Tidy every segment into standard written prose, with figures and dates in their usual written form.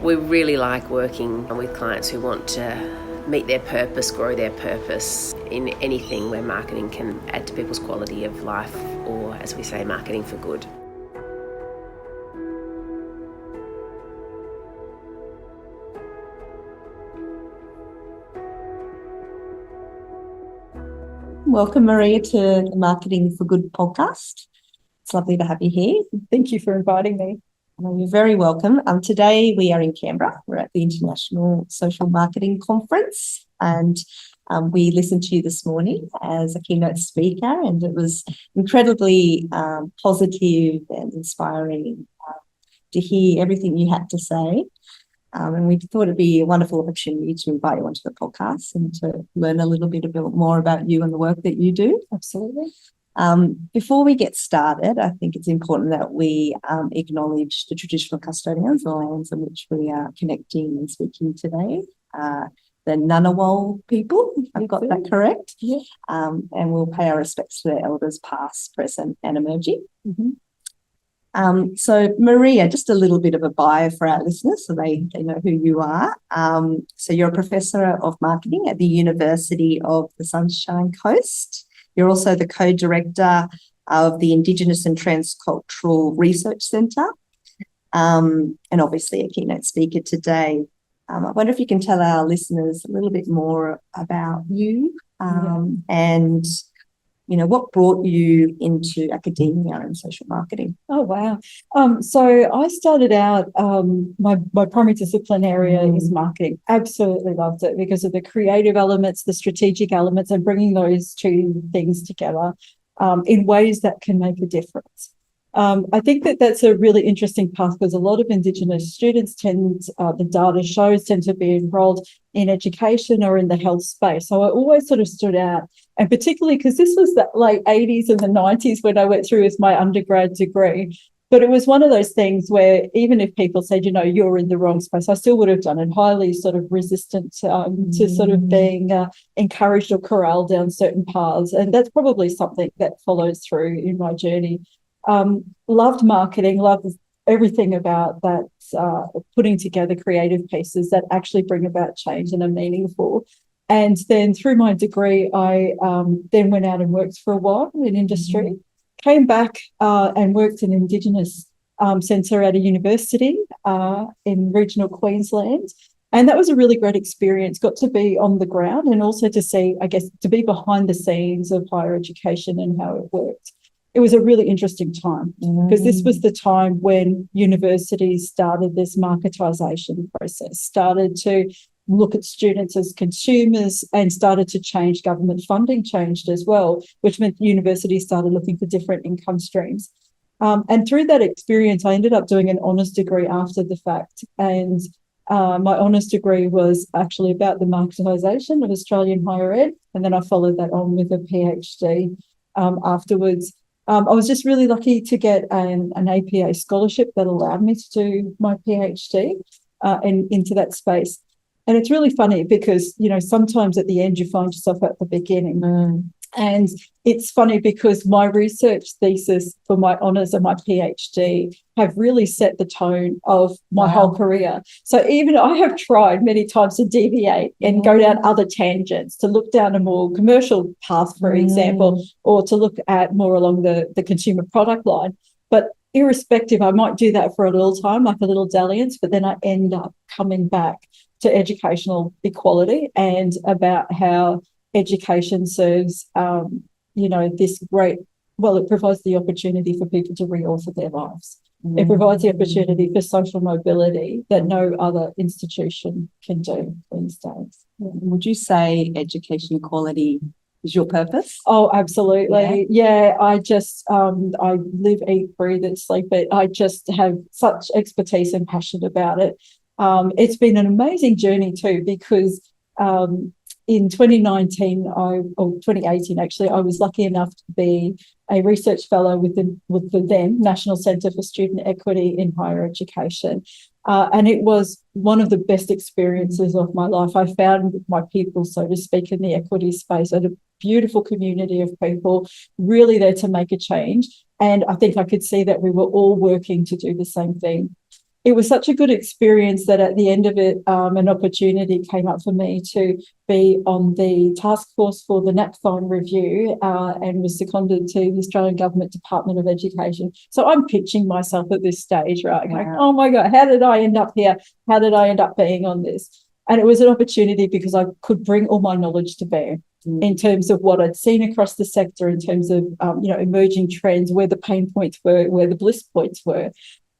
We really like working with clients who want to meet their purpose, grow their purpose in anything where marketing can add to people's quality of life, or, as we say, marketing for good. Welcome, Maria, to the Marketing for Good podcast. It's lovely to have you here. Thank you for inviting me. You're very welcome. Today we are in Canberra. We're at the International Social Marketing Conference, and we listened to you this morning as a keynote speaker, and it was incredibly positive and inspiring to hear everything you had to say. And we thought it'd be a wonderful opportunity to invite you onto the podcast and to learn a little bit more about you and the work that you do. Absolutely. Before we get started, I think it's important that we acknowledge the traditional custodians, the lands on which we are connecting and speaking today, the Ngunnawal people. I've got that correct. Yeah. And we'll pay our respects to their elders past, present and emerging. Mm-hmm. So, Maria, just a little bit of a bio for our listeners so they know who you are. So you're a Professor of Marketing at the University of the Sunshine Coast. You're also the co-director of the Indigenous and Transcultural Research Centre, and obviously a keynote speaker today. I wonder if you can tell our listeners a little bit more about you and, you know, what brought you into academia and social marketing? Oh, wow. So I started out, my primary discipline area is marketing. Absolutely loved it because of the creative elements, the strategic elements, and bringing those two things together in ways that can make a difference. I think that's a really interesting path because a lot of Indigenous students the data shows tend to be enrolled in education or in the health space. So I always sort of stood out, and particularly because this was the late 80s and the 90s when I went through as my undergrad degree. But it was one of those things where even if people said, you know, you're in the wrong space, I still would have done it, highly sort of resistant to sort of being encouraged or corralled down certain paths. And that's probably something that follows through in my journey. Loved marketing, loved everything about that, putting together creative pieces that actually bring about change and are meaningful. And then through my degree, I then went out and worked for a while in industry, came back and worked in Indigenous centre at a university in regional Queensland. And that was a really great experience, got to be on the ground and also to see, I guess, to be behind the scenes of higher education and how it worked. It was a really interesting time because this was the time when universities started this marketisation process, started to look at students as consumers and started to change. Government funding changed as well, which meant universities started looking for different income streams. And through that experience, I ended up doing an honours degree after the fact. And my honours degree was actually about the marketisation of Australian higher ed. And then I followed that on with a PhD afterwards. I was just really lucky to get an APA scholarship that allowed me to do my PhD and into that space. And it's really funny because, you know, sometimes at the end you find yourself at the beginning. And it's funny because my research thesis for my honours and my PhD have really set the tone of my whole career. So even I have tried many times to deviate and go down other tangents, to look down a more commercial path, for example, or to look at more along the consumer product line. But irrespective, I might do that for a little time, like a little dalliance, but then I end up coming back to educational equality and about how education serves, this great, it provides the opportunity for people to re-author their lives. It provides the opportunity for social mobility that no other institution can do these days. Would you say education equality is your purpose? Oh, absolutely. Yeah, I just, I live, eat, breathe and sleep it. I just have such expertise and passion about it. It's been an amazing journey too, because in 2019 or 2018, actually, I was lucky enough to be a research fellow with the then National Centre for Student Equity in Higher Education. And it was one of the best experiences of my life. I found my people, so to speak, in the equity space, and a beautiful community of people really there to make a change. And I think I could see that we were all working to do the same thing. it was such a good experience that at the end of it, an opportunity came up for me to be on the task force for the NAPFON review and was seconded to the Australian Government Department of Education. So I'm pitching myself at this stage, right? Wow. Going, oh my God, how did I end up here? How did I end up being on this? And it was an opportunity because I could bring all my knowledge to bear in terms of what I'd seen across the sector, in terms of, emerging trends, where the pain points were, where the bliss points were.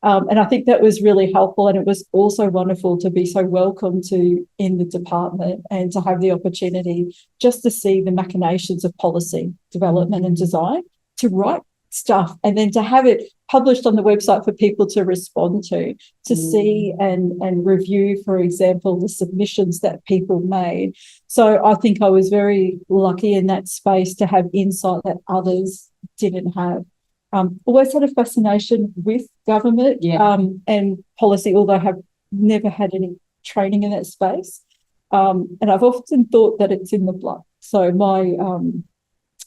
And I think that was really helpful. And it was also wonderful to be so welcome in the department and to have the opportunity just to see the machinations of policy development and design, to write stuff and then to have it published on the website for people to respond to see and review, for example, the submissions that people made. So I think I was very lucky in that space to have insight that others didn't have. Always had a fascination with government and policy, although I have never had any training in that space. And I've often thought that it's in the blood. So my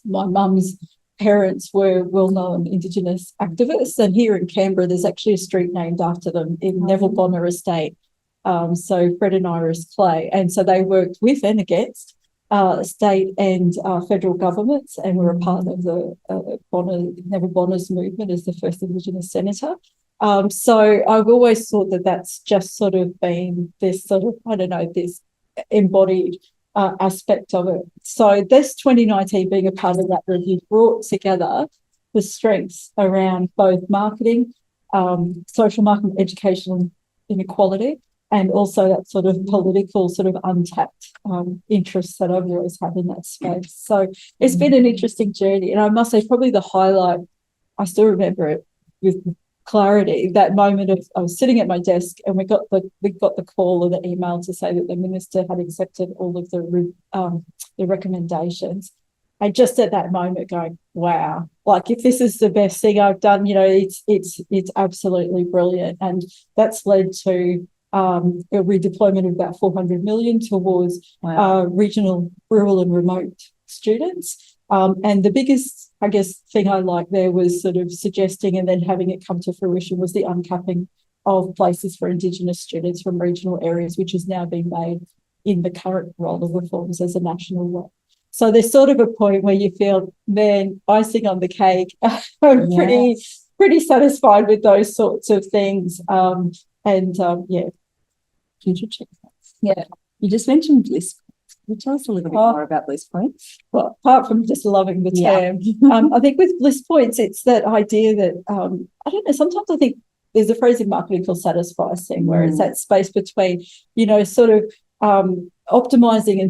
mum's parents were well-known Indigenous activists, and here in Canberra there's actually a street named after them in Neville Bonner Estate. So Fred and Iris Clay, and so they worked with and against state and federal governments, and were a part of the Neville Bonner's movement as the first Indigenous senator. So I've always thought that that's just sort of been this sort of, this embodied aspect of it. So this 2019 being a part of that review brought together the strengths around both marketing, social marketing, educational inequality, and also that sort of political sort of untapped interests that I've always had in that space. So it's been an interesting journey. And I must say probably the highlight, I still remember it with clarity, that moment of I was sitting at my desk and we got the call or the email to say that the minister had accepted all of the recommendations. And just at that moment going, wow, like if this is the best thing I've done, it's absolutely brilliant. And that's led to a redeployment of about 400 million towards regional, rural and remote students. And the biggest, thing I liked there was sort of suggesting and then having it come to fruition was the uncapping of places for Indigenous students from regional areas, which is now being made in the current role of reforms as a national law. So there's sort of a point where you feel, man, icing on the cake. I'm pretty satisfied with those sorts of things. Future checkpoints. Yeah. You just mentioned bliss points. Can you tell us a little bit more about bliss points? Well, apart from just loving the term, I think with bliss points, it's that idea that, sometimes I think there's a phrase in marketing called satisficing, where it's that space between, sort of optimizing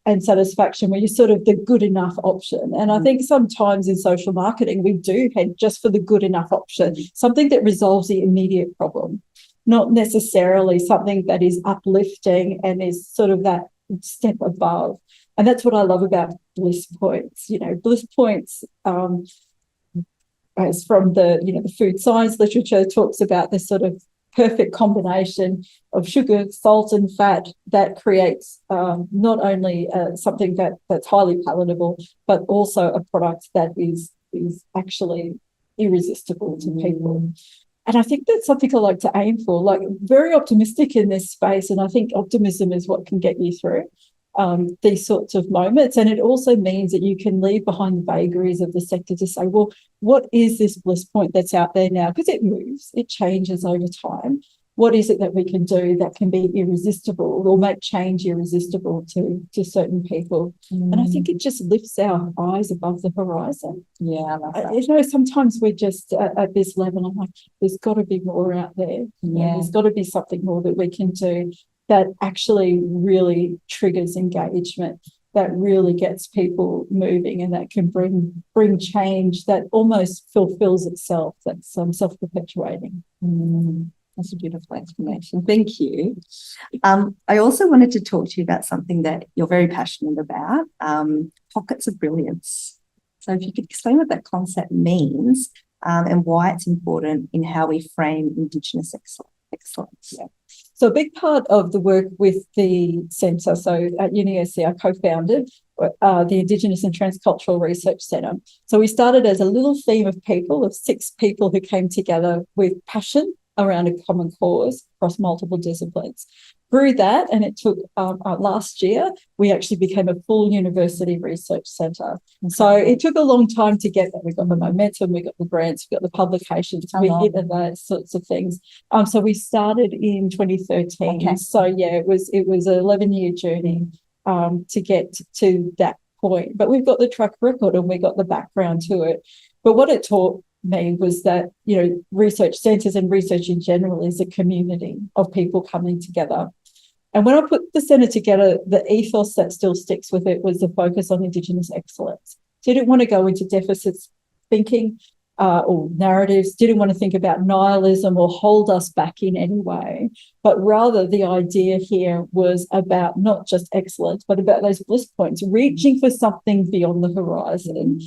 and satisfaction, where you're sort of the good enough option. And I think sometimes in social marketing, we do head just for the good enough option, something that resolves the immediate problem, not necessarily something that is uplifting and is sort of that step above. And that's what I love about bliss points. Bliss points, as from the food science literature, talks about this sort of perfect combination of sugar, salt and fat that creates not only something that's highly palatable, but also a product that is actually irresistible to people. And I think that's something I like to aim for, like very optimistic in this space. And I think optimism is what can get you through these sorts of moments. And it also means that you can leave behind the vagaries of the sector to say, well, what is this bliss point that's out there now? Because it moves, it changes over time. What is it that we can do that can be irresistible or make change irresistible to certain people? And I think it just lifts our eyes above the horizon. Yeah, I love that. Sometimes we're just at this level. I'm like, there's got to be more out there. Yeah. There's got to be something more that we can do that actually really triggers engagement, that really gets people moving, and that can bring change that almost fulfills itself, that's self-perpetuating. That's a beautiful explanation. Thank you. I also wanted to talk to you about something that you're very passionate about, pockets of brilliance. So if you could explain what that concept means and why it's important in how we frame Indigenous excellence. Yeah. So a big part of the work with the centre, so at UniSC I co-founded the Indigenous and Transcultural Research Centre. So we started as a little team of 6 people who came together with passion around a common cause across multiple disciplines. Through that, and it took last year, we actually became a full university research centre. So it took a long time to get that. We got the momentum, we got the grants, we got the publications, we hit those sorts of things. So we started in 2013. Okay. So yeah, it was an 11-year journey to get to that point. But we've got the track record and we got the background to it. But what it taught me was that, research centres and research in general is a community of people coming together. And when I put the centre together, the ethos that still sticks with it was the focus on Indigenous excellence. So you didn't want to go into deficit thinking or narratives, didn't want to think about nihilism or hold us back in any way, but rather the idea here was about not just excellence, but about those bliss points, reaching for something beyond the horizon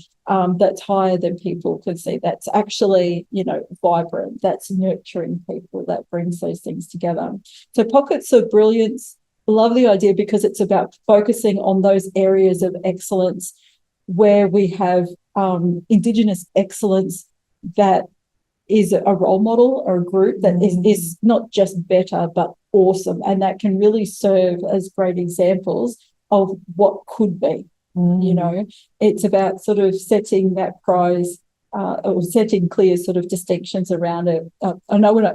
that's higher than people could see, that's actually, vibrant, that's nurturing people, that brings those things together. So pockets of brilliance, love the idea because it's about focusing on those areas of excellence where we have Indigenous excellence that is a role model or a group that is not just better, but awesome. And that can really serve as great examples of what could be. It's about sort of setting that prize or setting clear sort of distinctions around it. I know when I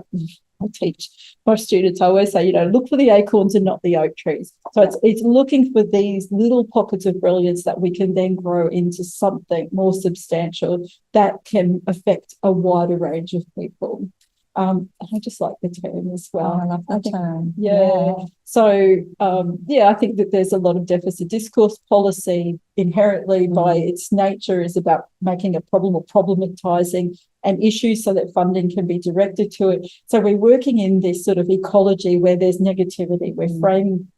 teach my students, I always say, look for the acorns and not the oak trees. So it's looking for these little pockets of brilliance that we can then grow into something more substantial that can affect a wider range of people. I just like the term as well. I love that term. Yeah. So, I think that there's a lot of deficit discourse policy inherently by its nature is about making a problem or problematizing an issue so that funding can be directed to it. So we're working in this sort of ecology where there's negativity. We're framing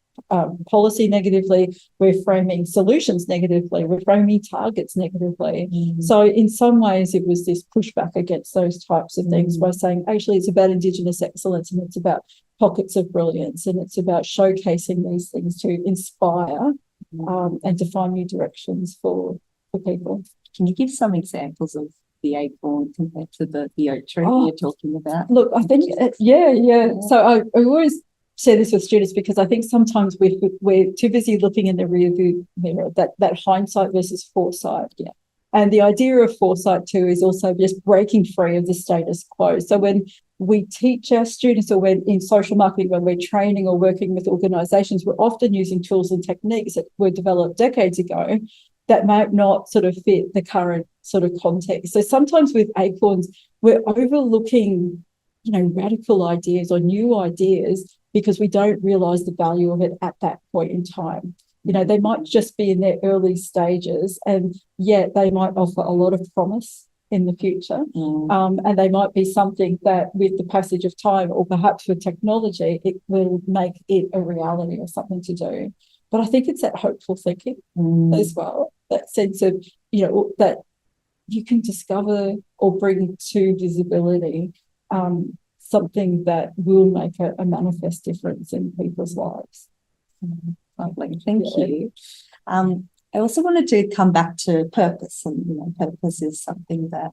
policy negatively, we're framing solutions negatively, we're framing targets negatively. So in some ways it was this pushback against those types of things by saying actually it's about Indigenous excellence and it's about pockets of brilliance and it's about showcasing these things to inspire and to find new directions for people. Can you give some examples of the acorn compared to the oak tree you're talking about? Look, I think, So I always share this with students because I think sometimes we're too busy looking in the rearview mirror, that hindsight versus foresight. Yeah. And the idea of foresight too is also just breaking free of the status quo. So when we teach our students or when in social marketing, when we're training or working with organisations, we're often using tools and techniques that were developed decades ago that might not sort of fit the current sort of context. So sometimes with acorns, we're overlooking, radical ideas or new ideas because we don't realise the value of it at that point in time. They might just be in their early stages and yet they might offer a lot of promise in the future. And they might be something that with the passage of time or perhaps with technology, it will make it a reality or something to do. But I think it's that hopeful thinking as well, that sense of, that you can discover or bring to visibility something that will make a manifest difference in people's lives. Lovely, thank you. I also wanted to come back to purpose, and purpose is something that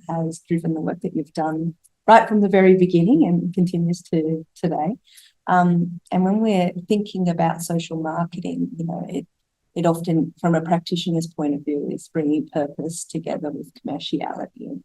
has driven the work that you've done right from the very beginning and continues to today. And when we're thinking about social marketing, it often, from a practitioner's point of view, is bringing purpose together with commerciality.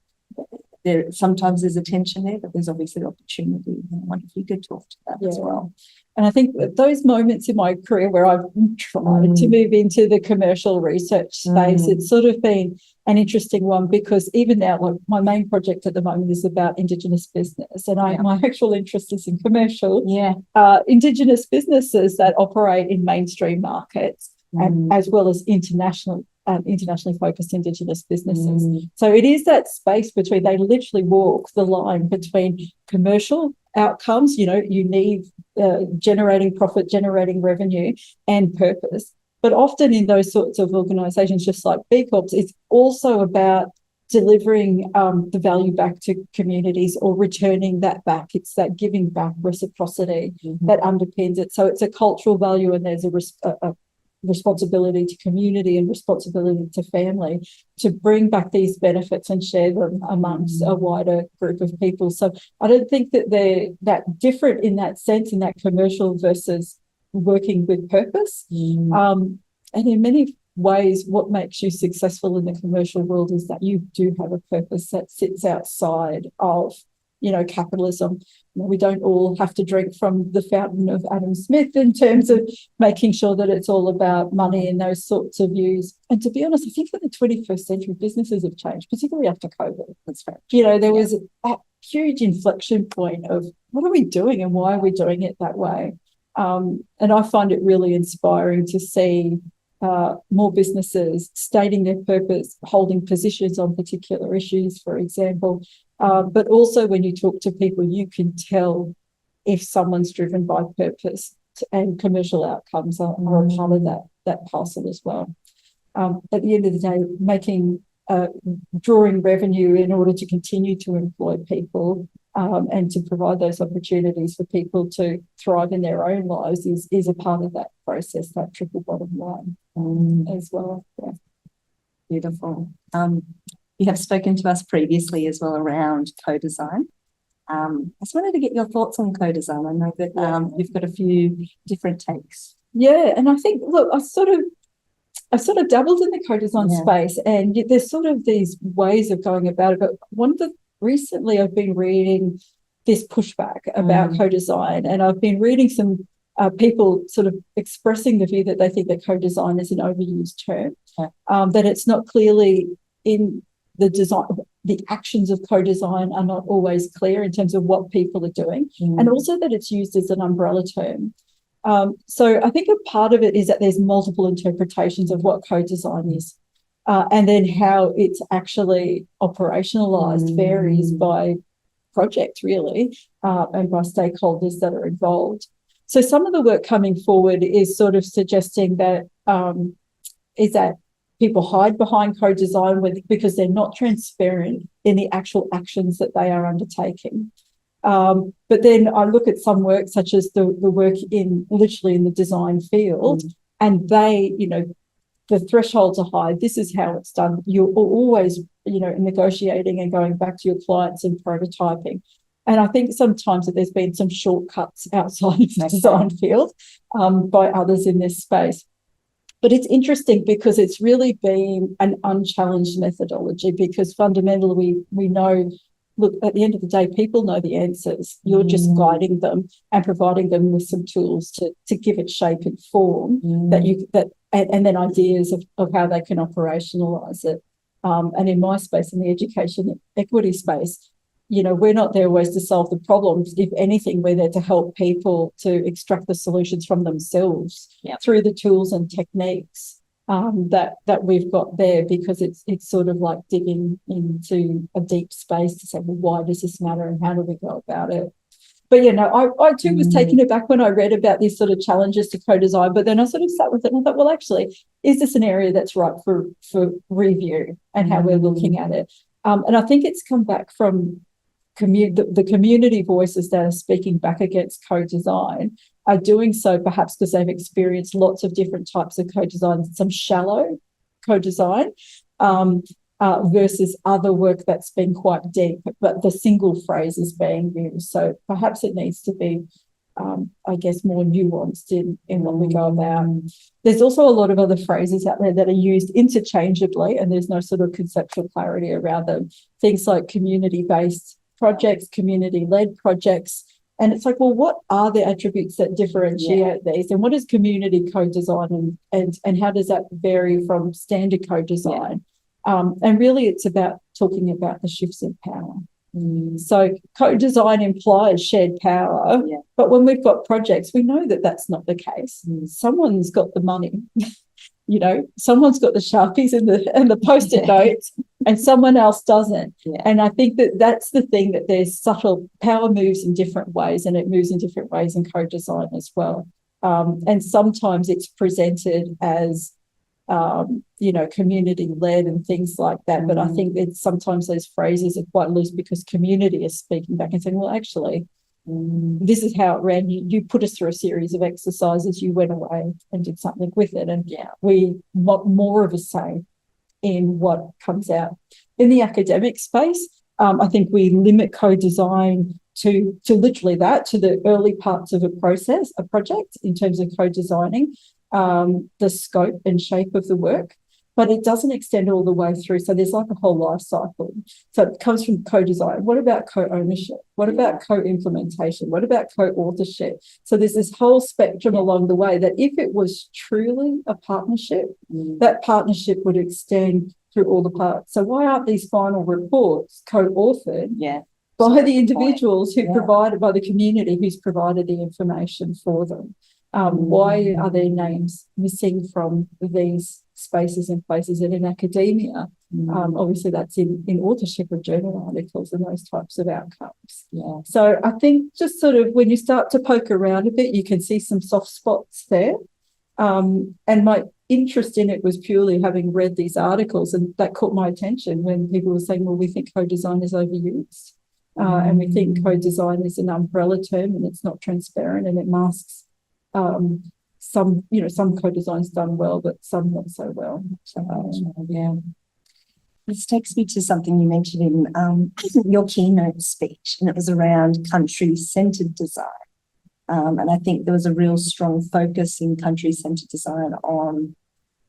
And sometimes there's a tension there, but there's obviously opportunity. And I wonder if you could talk to that as well. And I think those moments in my career where I've tried to move into the commercial research space, it's sort of been an interesting one because even now, my main project at the moment is about Indigenous business, and my actual interest is in commercial. Indigenous businesses that operate in mainstream markets and as well as internationally focused Indigenous businesses. So it is that space between, they literally walk the line between commercial outcomes, you need generating profit, generating revenue and purpose. But often in those sorts of organisations, just like B Corps, it's also about delivering the value back to communities or returning that back. It's that giving back reciprocity that underpins it. So it's a cultural value and there's a responsibility to community and responsibility to family, to bring back these benefits and share them amongst a wider group of people. So I don't think that they're that different in that sense, in that commercial versus working with purpose. And in many ways, what makes you successful in the commercial world is that you do have a purpose that sits outside of, capitalism. We don't all have to drink from the fountain of Adam Smith in terms of making sure that it's all about money and those sorts of views. And to be honest, I think in the 21st century, businesses have changed, particularly after COVID. That's right. There was a huge inflection point of what are we doing and why are we doing it that way? And I find it really inspiring to see more businesses stating their purpose, holding positions on particular issues, for example. But also when you talk to people, you can tell if someone's driven by purpose, and commercial outcomes are a part of that parcel as well. At the end of the day, drawing revenue in order to continue to employ people and to provide those opportunities for people to thrive in their own lives is a part of that process, that triple bottom line as well. Yeah. Beautiful. You have spoken to us previously as well around co-design. I just wanted to get your thoughts on co-design. I know that you've got a few different takes. Yeah, and I think, look, I've sort of dabbled in the co-design space, and there's sort of these ways of going about it. But recently I've been reading this pushback about co-design, and I've been reading some people sort of expressing the view that they think that co-design is an overused term, that it's not clearly in the design. The actions of co-design are not always clear in terms of what people are doing, and also that it's used as an umbrella term. So I think a part of it is that there's multiple interpretations of what co-design is, and then how it's actually operationalized varies by project, really, and by stakeholders that are involved. So some of the work coming forward is sort of suggesting that people hide behind co-design because they're not transparent in the actual actions that they are undertaking. But then I look at some work such as the work literally in the design field, and they, the threshold to hide, this is how it's done. You're always, negotiating and going back to your clients and prototyping. And I think sometimes that there's been some shortcuts outside of the design field by others in this space. But it's interesting because it's really been an unchallenged methodology, because fundamentally we know, look, at the end of the day, people know the answers. You're just guiding them and providing them with some tools to give it shape and form and then ideas of how they can operationalise it. And in my space, in the education equity space, we're not there always to solve the problems. If anything, we're there to help people to extract the solutions from themselves through the tools and techniques that we've got there, because it's sort of like digging into a deep space to say, well, why does this matter and how do we go about it? But, I too was taken aback when I read about these sort of challenges to co-design, but then I sort of sat with it and I thought, well, actually, is this an area that's ripe for review and how we're looking at it? And I think it's come back from the community voices that are speaking back against co-design are doing so perhaps because they've experienced lots of different types of co-design, some shallow co-design versus other work that's been quite deep, but the single phrase is being used. So perhaps it needs to be, I guess, more nuanced in what we go about. There's also a lot of other phrases out there that are used interchangeably, and there's no sort of conceptual clarity around them. Things like community-based projects, community-led projects. And it's like, well, what are the attributes that differentiate these? And what is community co-design and how does that vary from standard co-design? And really it's about talking about the shifts in power. So co-design implies shared power, but when we've got projects, we know that that's not the case. Someone's got the money. Someone's got the Sharpies and the Post-it notes, and someone else doesn't. And I think that's the thing, that there's subtle power moves in different ways, and it moves in different ways in co-design as well. And sometimes it's presented as, community-led and things like that. But I think that sometimes those phrases are quite loose because community is speaking back and saying, well, actually, This is how it ran. You put us through a series of exercises, you went away and did something with it. And we want more of a say in what comes out. In the academic space, I think we limit co-design to literally that, to the early parts of a project in terms of co-designing the scope and shape of the work, but it doesn't extend all the way through. So there's like a whole life cycle. So it comes from co-design. What about co-ownership? What about co-implementation? What about co-authorship? So there's this whole spectrum along the way that if it was truly a partnership, that partnership would extend through all the parts. So why aren't these final reports co-authored by the individuals who provided, by the community who's provided the information for them? Why are their names missing from these spaces and places? And in academia, obviously that's in authorship of journal articles and those types of outcomes. So I think just sort of when you start to poke around a bit, you can see some soft spots there. And my interest in it was purely having read these articles, and that caught my attention when people were saying, well, we think co-design is overused. And we think co-design is an umbrella term and it's not transparent and it masks some co-design's done well, but some not so well. This takes me to something you mentioned in your keynote speech, and it was around country-centred design. And I think there was a real strong focus in country-centred design on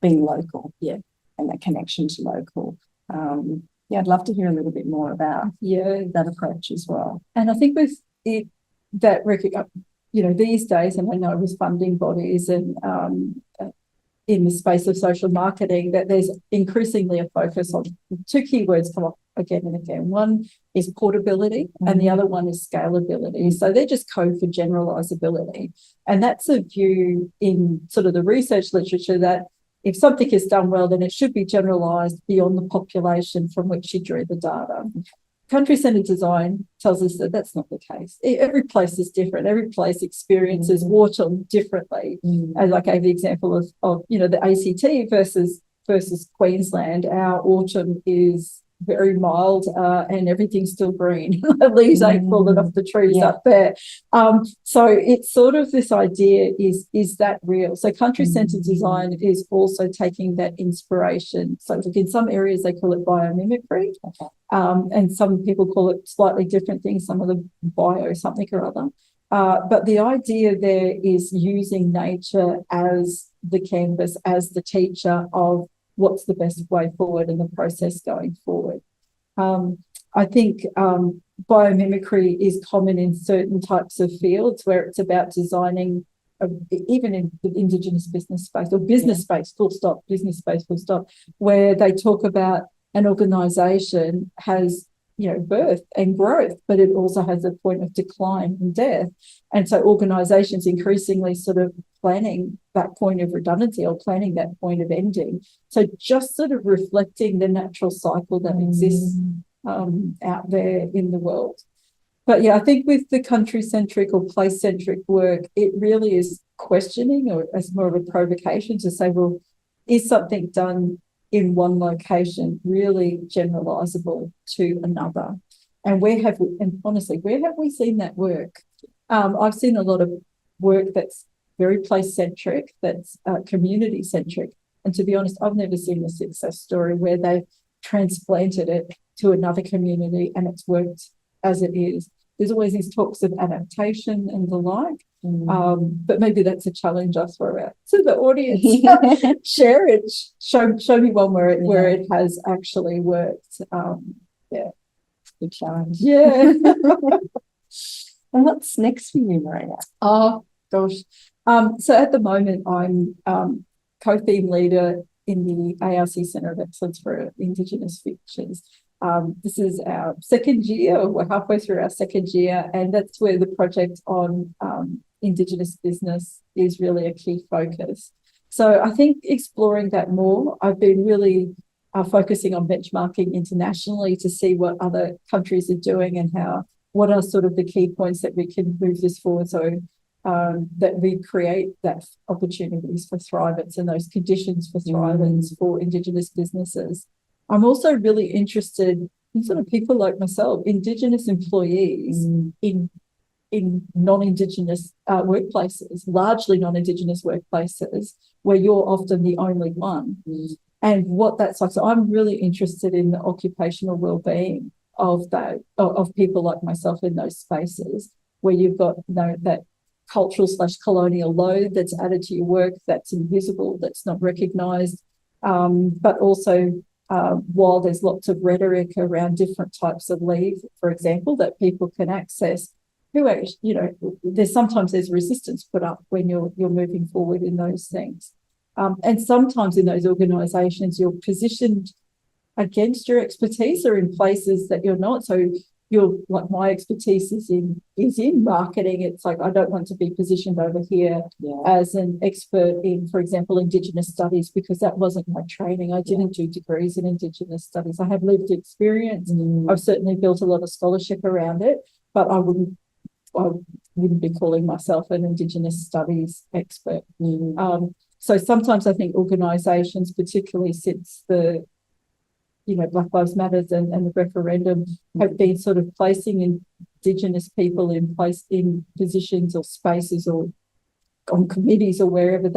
being local, and that connection to local. I'd love to hear a little bit more about that approach as well. And I think with it, that these days, and I know with funding bodies and in the space of social marketing, that there's increasingly a focus on two keywords come up again and again. One is portability and the other one is scalability. So they're just code for generalizability. And that's a view in sort of the research literature that if something is done well, then it should be generalized beyond the population from which you drew the data. Country-centered design tells us that that's not the case. Every place is different. Every place experiences water differently. As I gave the example of the ACT versus Queensland, our autumn is very mild and everything's still green. The leaves ain't fallen off the trees up there. So it's sort of this idea, is that real? So country-centered design is also taking that inspiration. So in some areas they call it biomimicry, and some people call it slightly different things, some of the bio something or other. But the idea there is using nature as the canvas, as the teacher of what's the best way forward in the process going forward. I think biomimicry is common in certain types of fields where it's about designing, even in the Indigenous business space or business space, full stop, business space, full stop, where they talk about an organisation has birth and growth, but it also has a point of decline and death. And so organisations increasingly sort of planning that point of redundancy or planning that point of ending. So just sort of reflecting the natural cycle that exists out there in the world. But I think with the country-centric or place-centric work, it really is questioning, or as more of a provocation to say, well, is something done in one location really generalizable to another? And honestly, where have we seen that work? I've seen a lot of work that's very place-centric, that's community-centric. And to be honest, I've never seen a success story where they've transplanted it to another community and it's worked as it is. There's always these talks of adaptation and the like. But maybe that's a challenge I throw out to the audience. Share it. Show me one where it has actually worked. Good challenge. Yeah. And what's next for you, Maria? Oh gosh. So at the moment I'm co-theme leader in the ARC Centre of Excellence for Indigenous Futures. This is our second year. We're halfway through our second year, and that's where the project on Indigenous business is really a key focus. So I think exploring that more, I've been really focusing on benchmarking internationally to see what other countries are doing and what are sort of the key points that we can move this forward so that we create that opportunities for thrivance and those conditions for thrivance for Indigenous businesses. I'm also really interested in sort of people like myself, Indigenous employees in in non-Indigenous workplaces, largely non-Indigenous workplaces, where you're often the only one. And what that's like. So I'm really interested in the occupational well-being of people like myself in those spaces where you've got that cultural/colonial load that's added to your work, that's invisible, that's not recognised, but also while there's lots of rhetoric around different types of leave, for example, that people can access, there's resistance put up when you're moving forward in those things. And sometimes in those organisations, you're positioned against your expertise or in places that you're not. So you're like, my expertise is in marketing. It's like, I don't want to be positioned over here as an expert in, for example, Indigenous studies, because that wasn't my training. I didn't do degrees in Indigenous studies. I have lived experience. I've certainly built a lot of scholarship around it, but I wouldn't be calling myself an Indigenous studies expert. So sometimes I think organisations, particularly since the Black Lives Matter and the referendum, have been sort of placing Indigenous people in positions or spaces or on committees or wherever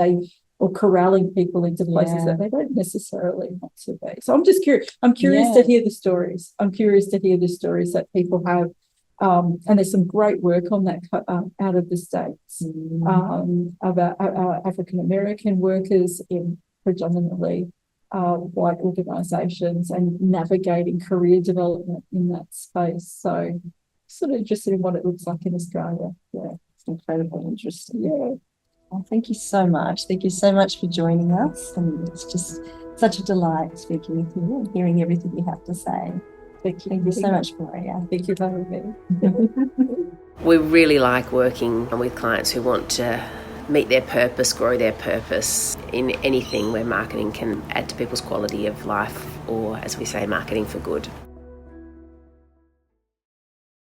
or corralling people into places that they don't necessarily want to be. So I'm just curious. I'm curious to hear the stories. I'm curious to hear the stories that people have. And there's some great work on that out of the States about African American workers in predominantly white organisations and navigating career development in that space. So sort of interested in what it looks like in Australia. Yeah, it's incredibly interesting. Yeah. Well, thank you so much. Thank you so much for joining us. And it's just such a delight speaking with you and hearing everything you have to say. Thank you. Thank you so much, Maria. Thank you for having me. We really like working with clients who want to meet their purpose, grow their purpose in anything where marketing can add to people's quality of life, or as we say, marketing for good.